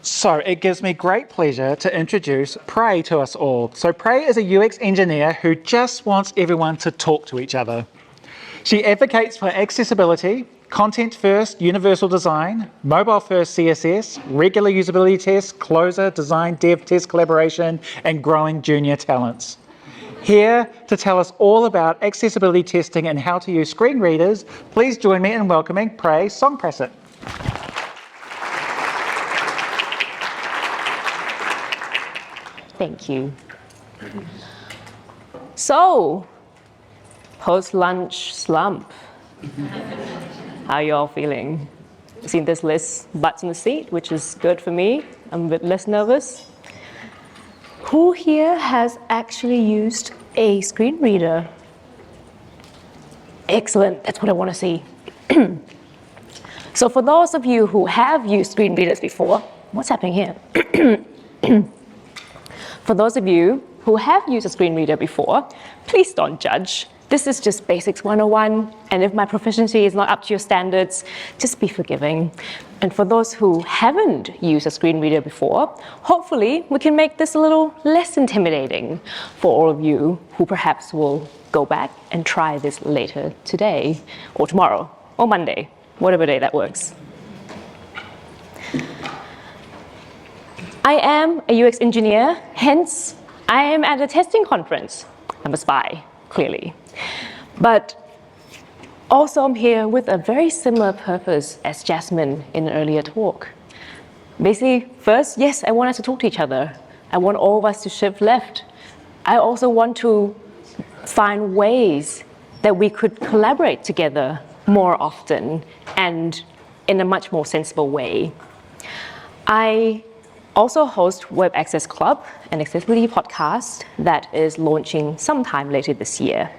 So it gives me great pleasure to introduce Prae to us all. So Prae is a UX engineer who just wants everyone to talk to each other. She advocates for accessibility, content-first universal design, mobile-first CSS, regular usability tests, closer, design, dev, test collaboration, and growing junior talents. Here to tell us all about accessibility testing and how to use screen readers, please join me in welcoming Prae Songprasit. Thank you. So, post-lunch slump. How are you all feeling? Seen this list, butts in the seat, which is good for me. I'm a bit less nervous. Who here has actually used a screen reader? Excellent, that's what I want to see. So for those of you who have used screen readers before, what's happening here? For those of you who have used a screen reader before, please don't judge. This is just Basics 101, and if my proficiency is not up to your standards, just be forgiving. And for those who haven't used a screen reader before, hopefully we can make this a little less intimidating for all of you who perhaps will go back and try this later today, or tomorrow, or Monday, whatever day that works. I am a UX engineer, hence I am at a testing conference. I'm a spy, clearly. But also I'm here with a very similar purpose as Jasmine in an earlier talk. Basically, first, yes, I want us to talk to each other. I want all of us to shift left. I also want to find ways that we could collaborate together more often and in a much more sensible way. I also host Web Access Club, an accessibility podcast that is launching sometime later this year.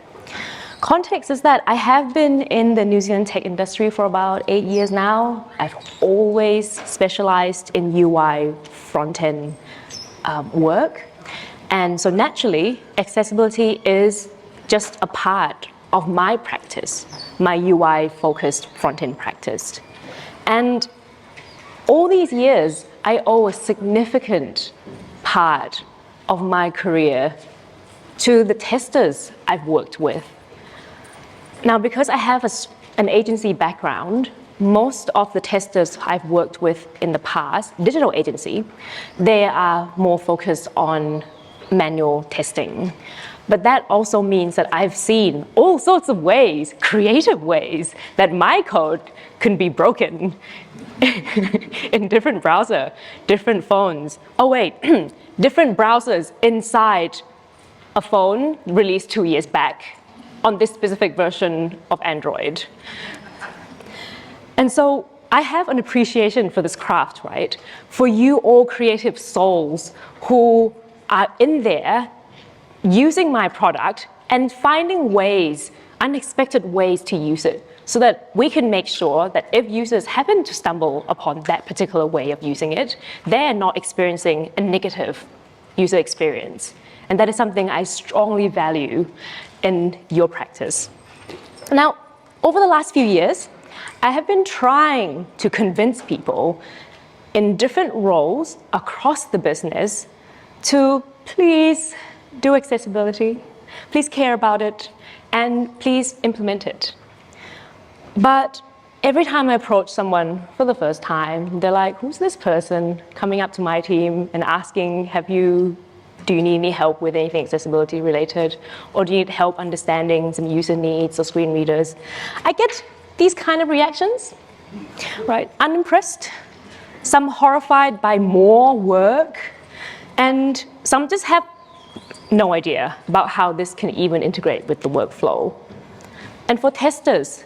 Context is that I have been in the New Zealand tech industry for about 8 years now. I've always specialized in UI front-end work. And so naturally, accessibility is just a part of my practice, my UI-focused front-end practice. And all these years, I owe a significant part of my career to the testers I've worked with. Now, because I have an agency background, most of the testers I've worked with in the past, digital agency, they are more focused on manual testing. But that also means that I've seen all sorts of ways, creative ways, that my code can be broken in different browser, different phones. Oh wait, different browsers inside a phone released 2 years back on this specific version of Android. And so I have an appreciation for this craft, right? For you all creative souls who are in there using my product and finding ways, unexpected ways to use it so that we can make sure that if users happen to stumble upon that particular way of using it, they're not experiencing a negative user experience. And that is something I strongly value in your practice. Now, over the last few years, I have been trying to convince people in different roles across the business to please do accessibility, please care about it, and please implement it. But every time I approach someone for the first time, they're like, who's this person coming up to my team and asking, do you need any help with anything accessibility related? Or do you need help understanding some user needs or screen readers? I get these kind of reactions, right? Unimpressed, some horrified by more work, and some just have no idea about how this can even integrate with the workflow. And for testers,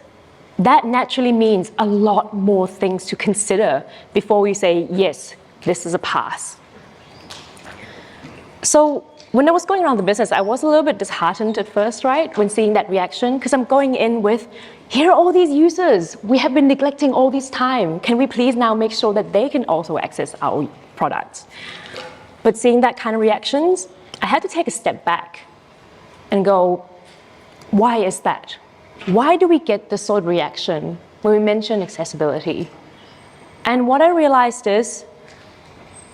that naturally means a lot more things to consider before we say, yes, this is a pass. So when I was going around the business, I was a little bit disheartened at first, right, when seeing that reaction, because I'm going in with, here are all these users we have been neglecting all this time. Can we please now make sure that they can also access our products? But seeing that kind of reactions, I had to take a step back and go, why is that? Why do we get this sort of reaction when we mention accessibility? And what I realized is,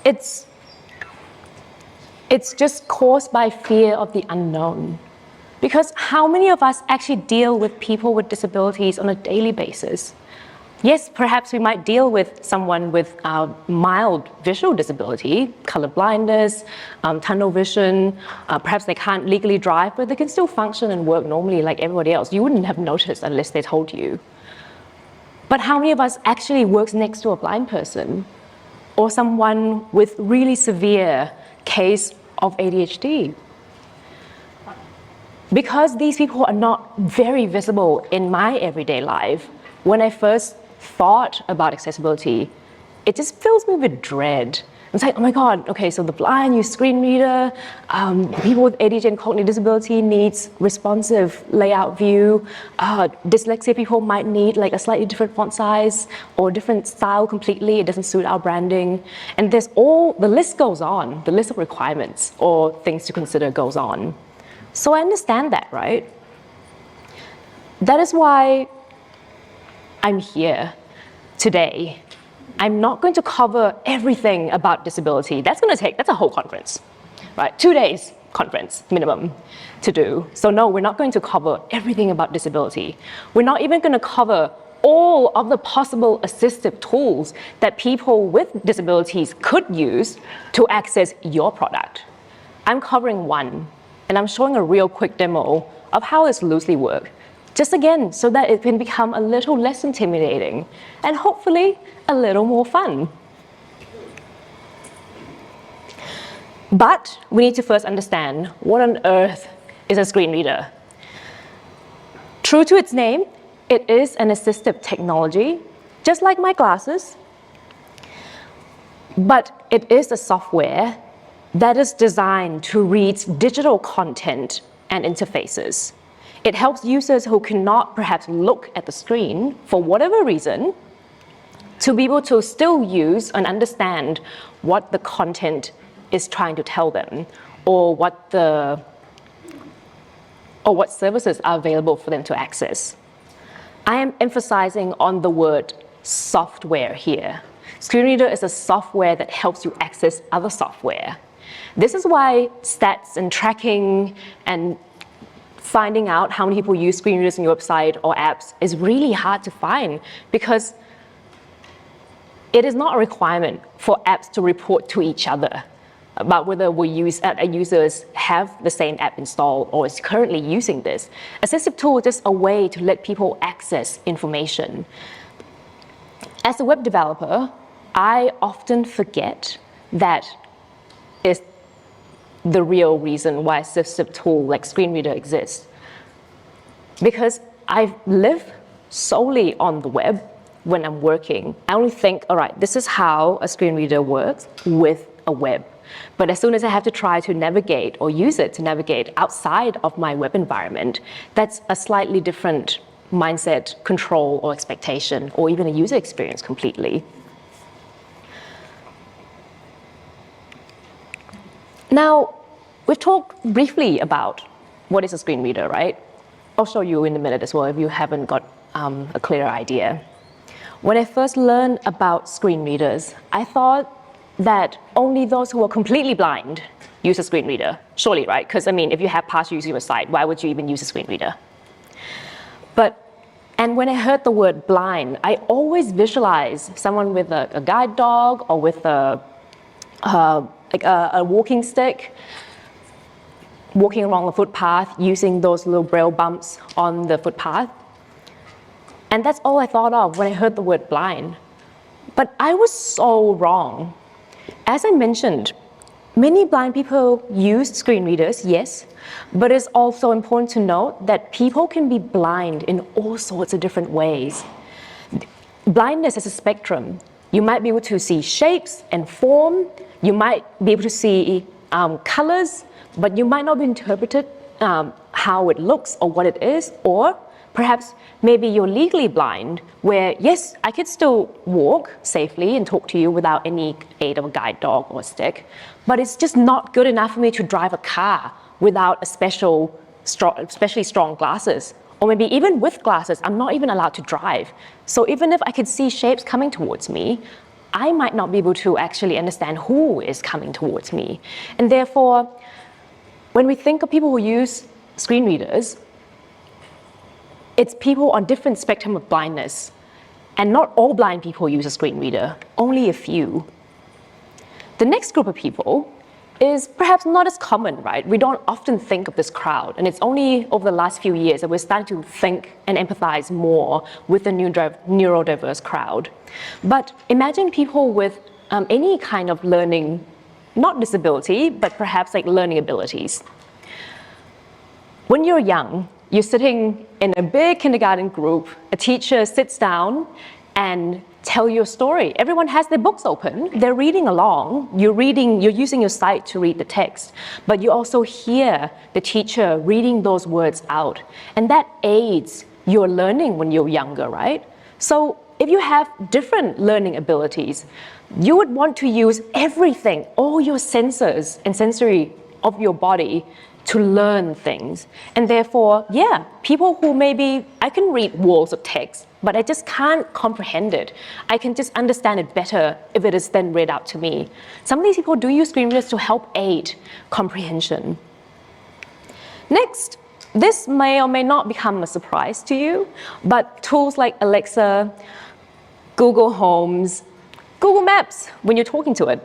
it's just caused by fear of the unknown. Because how many of us actually deal with people with disabilities on a daily basis? Yes, perhaps we might deal with someone with mild visual disability, color blindness, tunnel vision. Perhaps they can't legally drive, but they can still function and work normally like everybody else. You wouldn't have noticed unless they told you. But how many of us actually works next to a blind person or someone with really severe case of ADHD? Because these people are not very visible in my everyday life, when I first thought about accessibility, it just fills me with dread. It's like, oh my God, okay, so the blind use screen reader, people with ADHD and cognitive disability needs responsive layout view, dyslexia people might need like a slightly different font size or different style completely, it doesn't suit our branding. And the list goes on, the list of requirements or things to consider goes on. So I understand that, right? That is why I'm here today. I'm not going to cover everything about disability. That's a whole conference, right? 2 days conference minimum to do. So no, we're not going to cover everything about disability. We're not even going to cover all of the possible assistive tools that people with disabilities could use to access your product. I'm covering one, and I'm showing a real quick demo of how this loosely works. Just again, so that it can become a little less intimidating and hopefully a little more fun. But we need to first understand what on earth is a screen reader. True to its name, it is an assistive technology, just like my glasses, but it is a software that is designed to read digital content and interfaces. It helps users who cannot perhaps look at the screen for whatever reason to be able to still use and understand what the content is trying to tell them or what services are available for them to access. I am emphasizing on the word software here. Screen reader is a software that helps you access other software. This is why stats and tracking and finding out how many people use screen readers on your website or apps is really hard to find, because it is not a requirement for apps to report to each other about whether users have the same app installed or is currently using this. Assistive tool is just a way to let people access information. As a web developer, I often forget that is the real reason why assistive tool like screen reader exists. Because I live solely on the web when I'm working. I only think, all right, this is how a screen reader works with a web. But as soon as I have to try to navigate or use it to navigate outside of my web environment, that's a slightly different mindset, control, or expectation, or even a user experience completely. Now, we've talked briefly about what is a screen reader, right? I'll show you in a minute as well if you haven't got a clearer idea. When I first learned about screen readers, I thought that only those who are completely blind use a screen reader. Surely, right? Because I mean, if you have partial use of your site, why would you even use a screen reader? And when I heard the word blind, I always visualize someone with a guide dog or with a walking stick, walking along the footpath using those little braille bumps on the footpath. And that's all I thought of when I heard the word blind. But I was so wrong. As I mentioned, many blind people use screen readers, yes, but it's also important to note that people can be blind in all sorts of different ways. Blindness is a spectrum. You might be able to see shapes and form, you might be able to see colors, but you might not be interpreted how it looks or what it is, or perhaps maybe you're legally blind, where yes, I could still walk safely and talk to you without any aid of a guide dog or stick, but it's just not good enough for me to drive a car without especially strong glasses. Or maybe even with glasses, I'm not even allowed to drive. So even if I could see shapes coming towards me, I might not be able to actually understand who is coming towards me. And therefore, when we think of people who use screen readers, it's people on different spectrum of blindness. And not all blind people use a screen reader, only a few. The next group of people is perhaps not as common, right? We don't often think of this crowd, and it's only over the last few years that we're starting to think and empathize more with the neurodiverse crowd. But imagine people with any kind of learning, not disability, but perhaps like learning abilities. When you're young, you're sitting in a big kindergarten group, a teacher sits down and tell your story. Everyone has their books open, they're reading along, you're using your sight to read the text, but you also hear the teacher reading those words out. And that aids your learning when you're younger, right? So if you have different learning abilities, you would want to use everything, all your senses and sensory of your body to learn things. And therefore, yeah, people who maybe, I can read walls of text, but I just can't comprehend it. I can just understand it better if it is then read out to me. Some of these people do use screen readers to help aid comprehension. Next, this may or may not become a surprise to you, but tools like Alexa, Google Homes, Google Maps, when you're talking to it,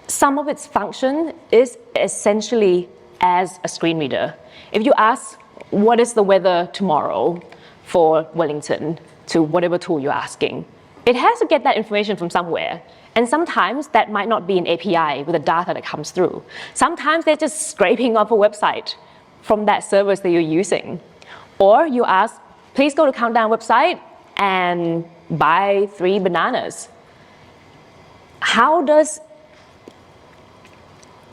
some of its function is essentially as a screen reader. If you ask, what is the weather tomorrow for Wellington, to whatever tool you're asking, it has to get that information from somewhere. And sometimes that might not be an API with the data that comes through. Sometimes they're just scraping off a website from that service that you're using. Or you ask, please go to Countdown website and buy 3 bananas. How does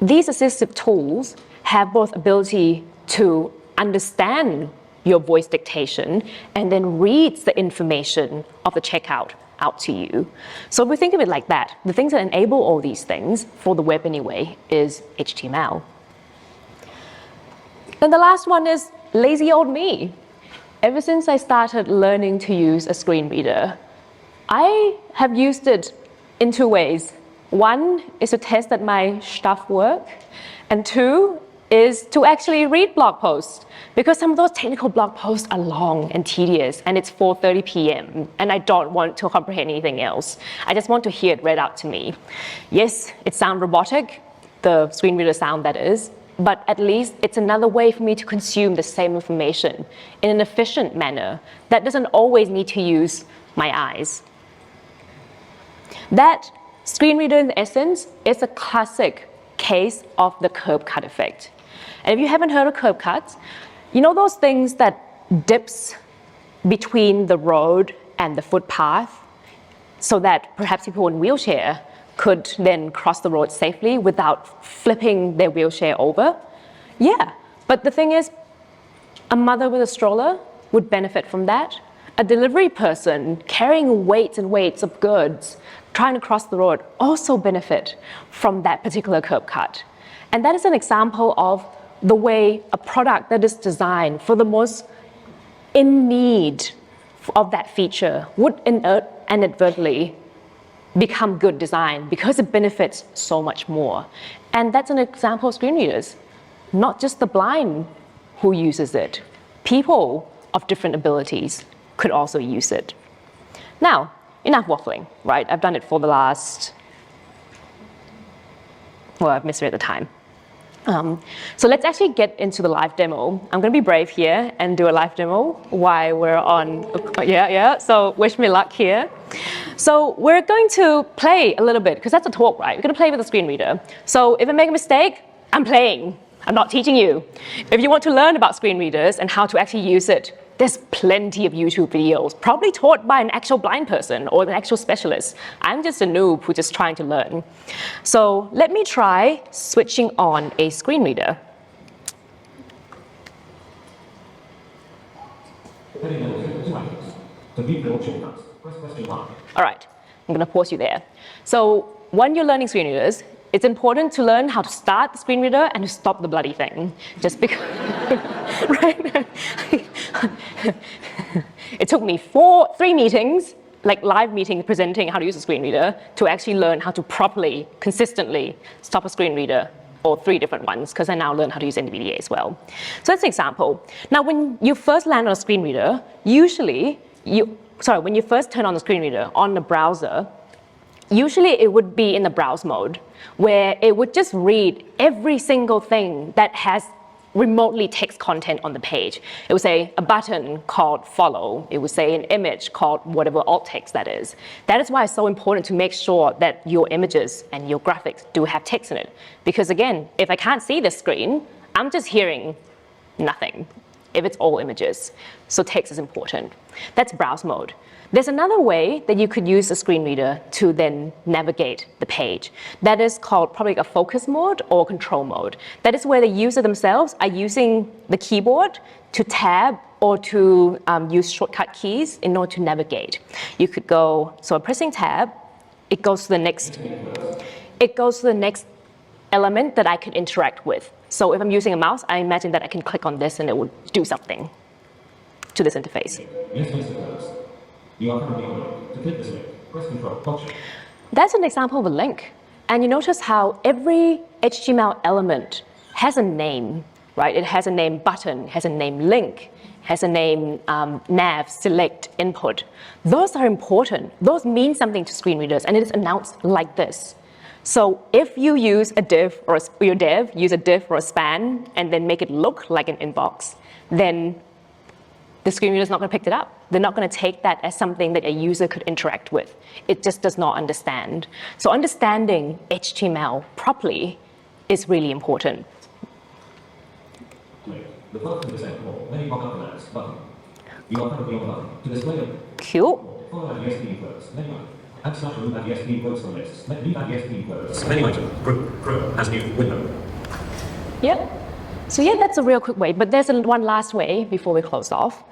these assistive tools have both ability to understand your voice dictation and then reads the information of the checkout out to you? So if we think of it like that, the things that enable all these things, for the web anyway, is HTML. Then the last one is lazy old me. Ever since I started learning to use a screen reader, I have used it in 2 ways. One is to test that my stuff work, and 2 is to actually read blog posts, because some of those technical blog posts are long and tedious, and it's 4:30 p.m. and I don't want to comprehend anything else. I just want to hear it read out to me. Yes, it sounds robotic, the screen reader sound that is, but at least it's another way for me to consume the same information in an efficient manner that doesn't always need to use my eyes. That screen reader, in essence, is a classic case of the curb cut effect. And if you haven't heard of curb cuts, you know those things that dips between the road and the footpath so that perhaps people in wheelchair could then cross the road safely without flipping their wheelchair over? Yeah, but the thing is, a mother with a stroller would benefit from that. A delivery person carrying weights and weights of goods trying to cross the road also benefit from that particular curb cut. And that is an example of the way a product that is designed for the most in need of that feature would inadvertently become good design because it benefits so much more. And that's an example of screen readers. Not just the blind who uses it. People of different abilities could also use it. Now, enough waffling, right? I've done it for the last, well, I've misread the time. So let's actually get into the live demo. I'm going to be brave here and do a live demo while we're on, so wish me luck here. So we're going to play a little bit, because that's a talk, right? We're going to play with a screen reader. So if I make a mistake, I'm playing. I'm not teaching you. If you want to learn about screen readers and how to actually use it, there's plenty of YouTube videos, probably taught by an actual blind person or an actual specialist. I'm just a noob who's just trying to learn. So let me try switching on a screen reader. All right, I'm going to pause you there. So when you're learning screen readers, it's important to learn how to start the screen reader and to stop the bloody thing. Just because, right? It took me 3 meetings like live meeting presenting how to use a screen reader to actually learn how to properly, consistently stop a screen reader, or 3 different ones, because I now learn how to use NVDA as well. So that's an example. Now, when you first land on a screen reader, when you first turn on the screen reader on the browser, usually it would be in the browse mode, where it would just read every single thing that has remotely text content on the page. It would say a button called follow. It would say an image called whatever alt text that is. That is why it's so important to make sure that your images and your graphics do have text in it. Because again, if I can't see the screen, I'm just hearing nothing if it's all images. So text is important. That's browse mode. There's another way that you could use a screen reader to then navigate the page. That is called probably a focus mode or control mode. That is where the user themselves are using the keyboard to tab or to use shortcut keys in order to navigate. You could go, so I'm pressing tab, it goes to the next element that I could interact with. So if I'm using a mouse, I imagine that I can click on this and it would do something to this interface. You are currently on to click this link. Press Control Option. That's an example of a link. And you notice how every HTML element has a name, right? It has a name button, has a name link, has a name nav, select, input. Those are important. Those mean something to screen readers, and it is announced like this. So if you use a div or your dev use a div or a span and then make it look like an inbox, then the screen reader is not going to pick it up. They're not going to take that as something that a user could interact with. It just does not understand. So understanding HTML properly is really important. The first 10% more, then you pop up the next button. You are currently on the button to display them. Cool. Follow the ESP first, menu item. Add slash remove that ESP quotes from lists. Leave that ESP quotes. Menu item. Group. As new window. Yep. So yeah, that's a real quick way, but there's one last way before we close off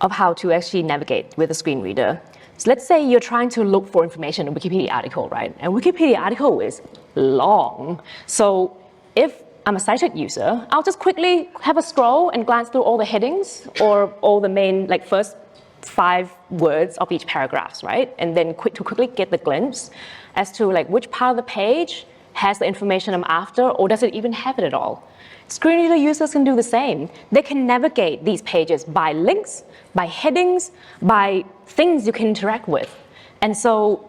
of how to actually navigate with a screen reader. So let's say you're trying to look for information in a Wikipedia article, right? And Wikipedia article is long. So if I'm a sighted user, I'll just quickly have a scroll and glance through all the headings or all the main, like first 5 words of each paragraph, right? And then quickly get the glimpse as to like which part of the page has the information I'm after, or does it even have it at all? Screen reader users can do the same. They can navigate these pages by links, by headings, by things you can interact with. And so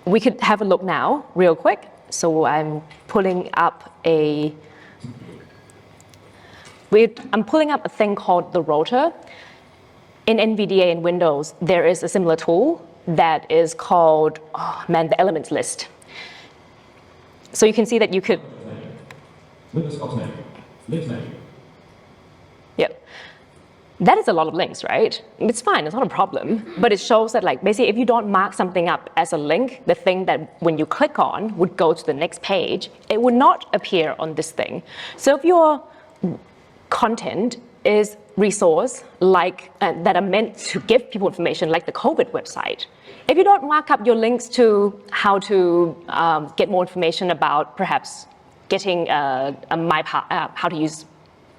we could have a look now, real quick. So I'm pulling up a thing called the rotor. In NVDA and Windows, there is a similar tool that is called, the elements list. So you can see that you could. Windows Ops menu. Links menu. Yep. That is a lot of links, right? It's fine, it's not a problem. But it shows that like basically if you don't mark something up as a link, the thing that when you click on would go to the next page, it would not appear on this thing. So if your content is resource like that are meant to give people information like the COVID website, if you don't mark up your links to how to get more information about perhaps getting how to use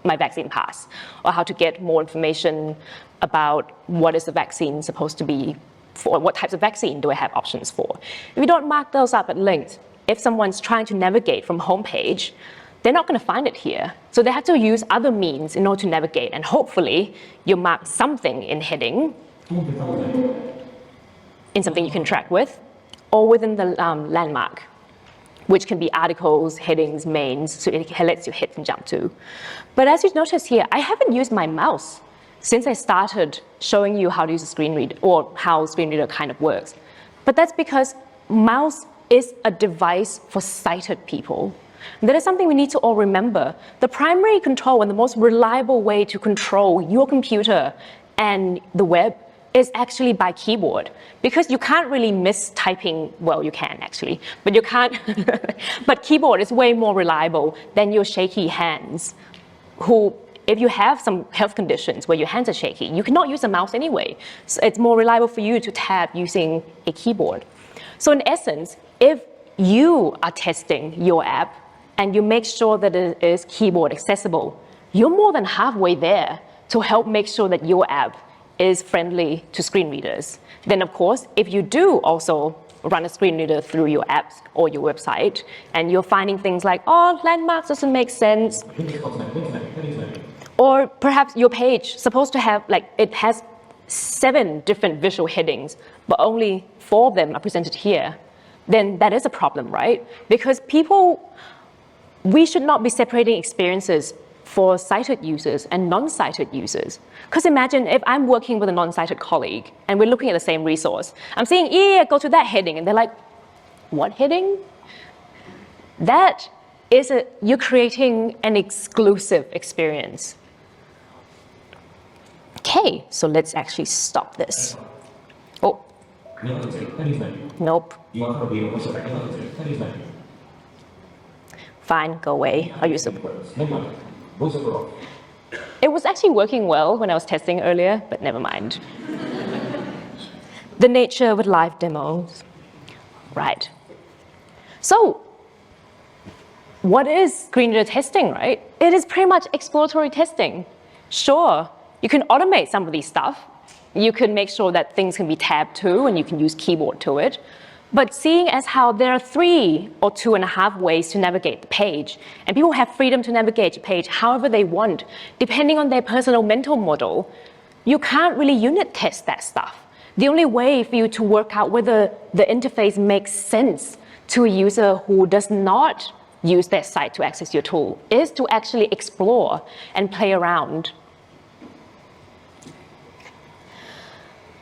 my vaccine pass, or how to get more information about what is the vaccine supposed to be for, what types of vaccine do I have options for. If you don't mark those up at links, if someone's trying to navigate from homepage, they're not going to find it here. So they have to use other means in order to navigate, and hopefully you mark something in heading, in something you can track with, or within the landmark, which can be articles, headings, mains, so it lets you hit and jump to. But as you notice here, I haven't used my mouse since I started showing you how to use a screen reader, or how a screen reader kind of works. But that's because mouse is a device for sighted people. That is something we need to all remember. The primary control and the most reliable way to control your computer and the web is actually by keyboard, because you can't really miss typing. Well, you can actually, but you can't. But keyboard is way more reliable than your shaky hands, who, if you have some health conditions where your hands are shaky, you cannot use a mouse anyway. So it's more reliable for you to tab using a keyboard. So in essence, if you are testing your app and you make sure that it is keyboard accessible, you're more than halfway there to help make sure that your app is friendly to screen readers. Then of course, if you do also run a screen reader through your apps or your website, and you're finding things like, oh, landmarks doesn't make sense, or perhaps your page supposed to have, like, it has 7 different visual headings, but only 4 of them are presented here, then that is a problem, right? Because we should not be separating experiences for sighted users and non-sighted users. Because imagine if I'm working with a non-sighted colleague and we're looking at the same resource. I'm saying, yeah, go to that heading. And they're like, what heading? That is you're creating an exclusive experience. Okay, so let's actually stop this. Oh, nope. Fine, go away. I'll use support. It was actually working well when I was testing earlier, but never mind. The nature with live demos. Right. So, what is screen reader testing, right? It is pretty much exploratory testing. Sure, you can automate some of these stuff. You can make sure that things can be tabbed to, and you can use keyboard to it. But seeing as how there are 3 or 2.5 ways to navigate the page, and people have freedom to navigate the page however they want, depending on their personal mental model, you can't really unit test that stuff. The only way for you to work out whether the interface makes sense to a user who does not use their site to access your tool is to actually explore and play around.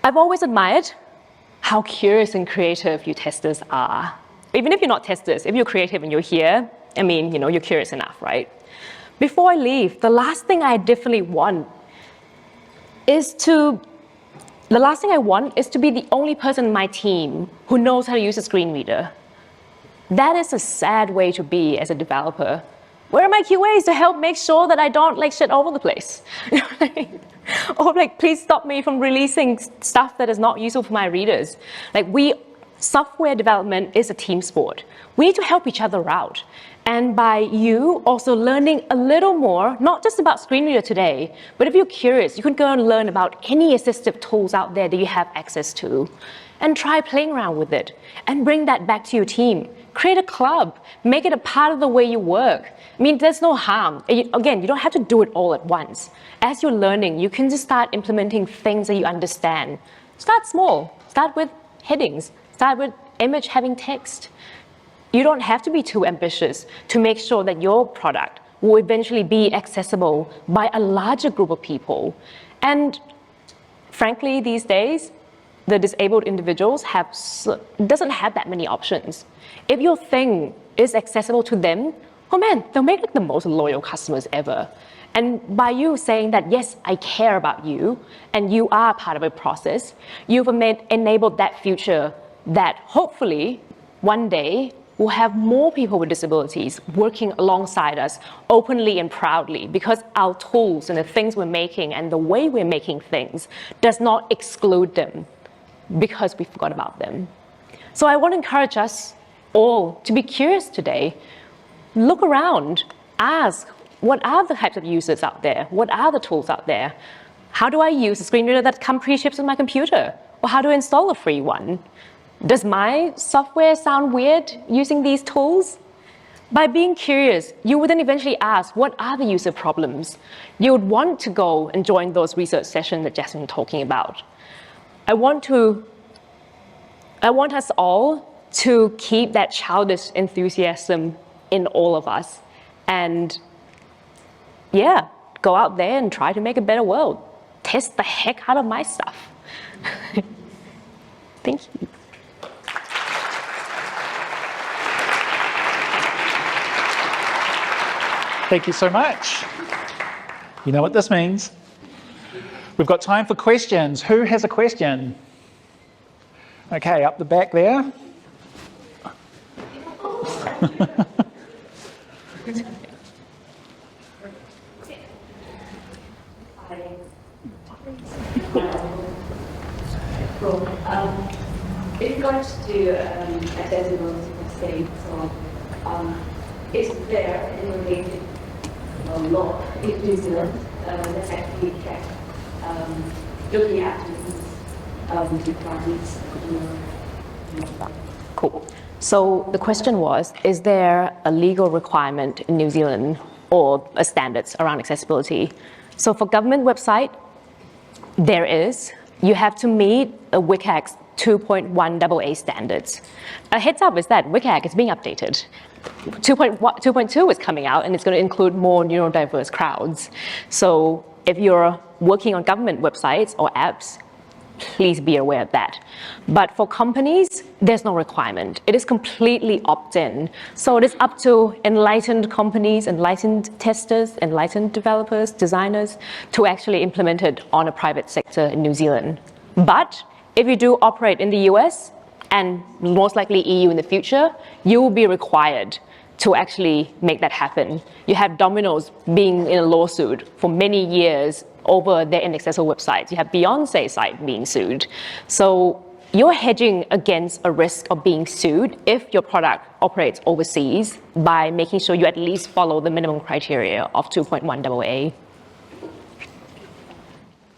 I've always admired how curious and creative you testers are. Even if you're not testers, if you're creative and you're here, I mean, you're curious enough, right? Before I leave, the last thing I definitely want is to be the only person in my team who knows how to use a screen reader. That is a sad way to be as a developer. Where are my QAs to help make sure that I don't shit all over the place? Or please stop me from releasing stuff that is not useful for my readers. Software development is a team sport. We need to help each other out. And by you also learning a little more, not just about screen reader today, but if you're curious, you can go and learn about any assistive tools out there that you have access to, and try playing around with it, and bring that back to your team. Create a club, make it a part of the way you work. I mean, there's no harm. Again, you don't have to do it all at once. As you're learning, you can just start implementing things that you understand. Start small. Start with headings. Start with image having text. You don't have to be too ambitious to make sure that your product will eventually be accessible by a larger group of people. And frankly, these days, the disabled individuals doesn't have that many options. If your thing is accessible to them, oh man, they'll make the most loyal customers ever. And by you saying that, yes, I care about you, and you are part of a process, you've enabled that future that hopefully one day we'll have more people with disabilities working alongside us openly and proudly, because our tools and the things we're making and the way we're making things does not exclude them because we forgot about them. So I want to encourage us all to be curious today. Look around, ask, what are the types of users out there? What are the tools out there? How do I use a screen reader that comes pre-shipped with my computer? Or how do I install a free one? Does my software sound weird using these tools? By being curious, you would then eventually ask, what are the user problems? You would want to go and join those research sessions that Jasmine was talking about. I want us all to keep that childish enthusiasm in all of us. And yeah, go out there and try to make a better world. Test the heck out of my stuff. Thank you. Thank you so much. You know what this means. We've got time for questions. Who has a question? Okay, up the back there. In regards to accessible testing, so is there any related law in New Zealand that's actually kept looking at requirements. Cool. So the question was, is there a legal requirement in New Zealand or a standards around accessibility? So for government website, there is. You have to meet a WCAG 2.1 AA standards. A heads up is that WCAG is being updated. 2.2 is coming out, and it's going to include more neurodiverse crowds. So if you're working on government websites or apps, please be aware of that. But for companies, there's no requirement. It is completely opt-in. So it is up to enlightened companies, enlightened testers, enlightened developers, designers to actually implement it on a private sector in New Zealand. But if you do operate in the US and most likely EU in the future, you will be required to actually make that happen. You have Dominos being in a lawsuit for many years over their inaccessible websites. You have Beyonce's site being sued. So you're hedging against a risk of being sued if your product operates overseas by making sure you at least follow the minimum criteria of 2.1 AA.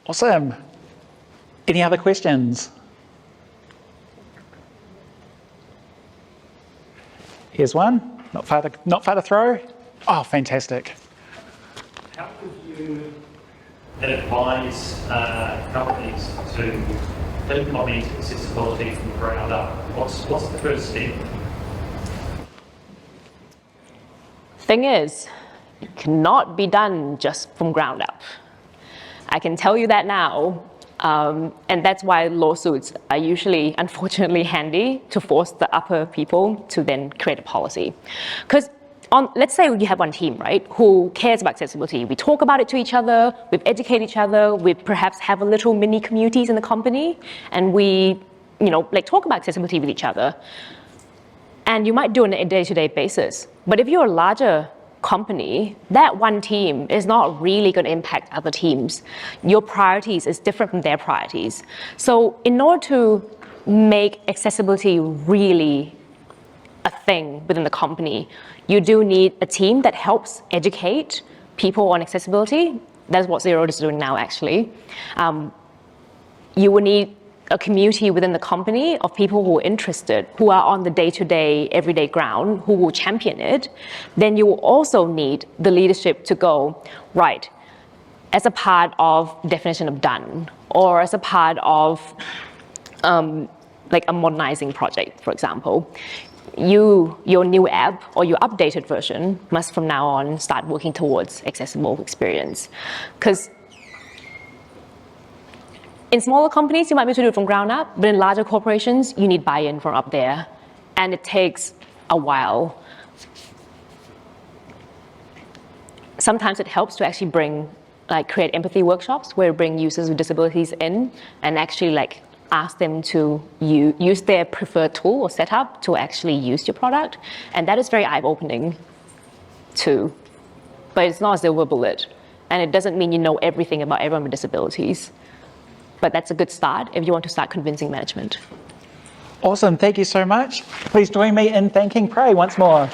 Awesome. Any other questions? Here's one. Not far to throw. Oh, fantastic. How would you advise companies to implement accessibility from the ground up? What's the first step? Thing is, it cannot be done just from ground up. I can tell you that now. And that's why lawsuits are usually, unfortunately, handy to force the upper people to then create a policy. Because let's say you have one team, right, who cares about accessibility. We talk about it to each other, we educate each other, we perhaps have a little mini communities in the company, and we, talk about accessibility with each other. And you might do it on a day-to-day basis. But if you're a larger company, that one team is not really going to impact other teams. Your priorities is different from their priorities. So in order to make accessibility really a thing within the company, you do need a team that helps educate people on accessibility. That's what Zero is doing now, actually. You will need a community within the company of people who are interested, who are on the day-to-day, everyday ground, who will champion it. Then you will also need the leadership to go, right, as a part of definition of done, or as a part of a modernizing project, for example. Your new app or your updated version must from now on start working towards accessible experience. Because in smaller companies, you might be able to do it from ground up, but in larger corporations, you need buy-in from up there. And it takes a while. Sometimes it helps to actually create empathy workshops where you bring users with disabilities in and actually ask them to use their preferred tool or setup to actually use your product. And that is very eye-opening too. But it's not a silver bullet. And it doesn't mean you know everything about everyone with disabilities. But that's a good start if you want to start convincing management. Awesome, thank you so much. Please join me in thanking Prae once more.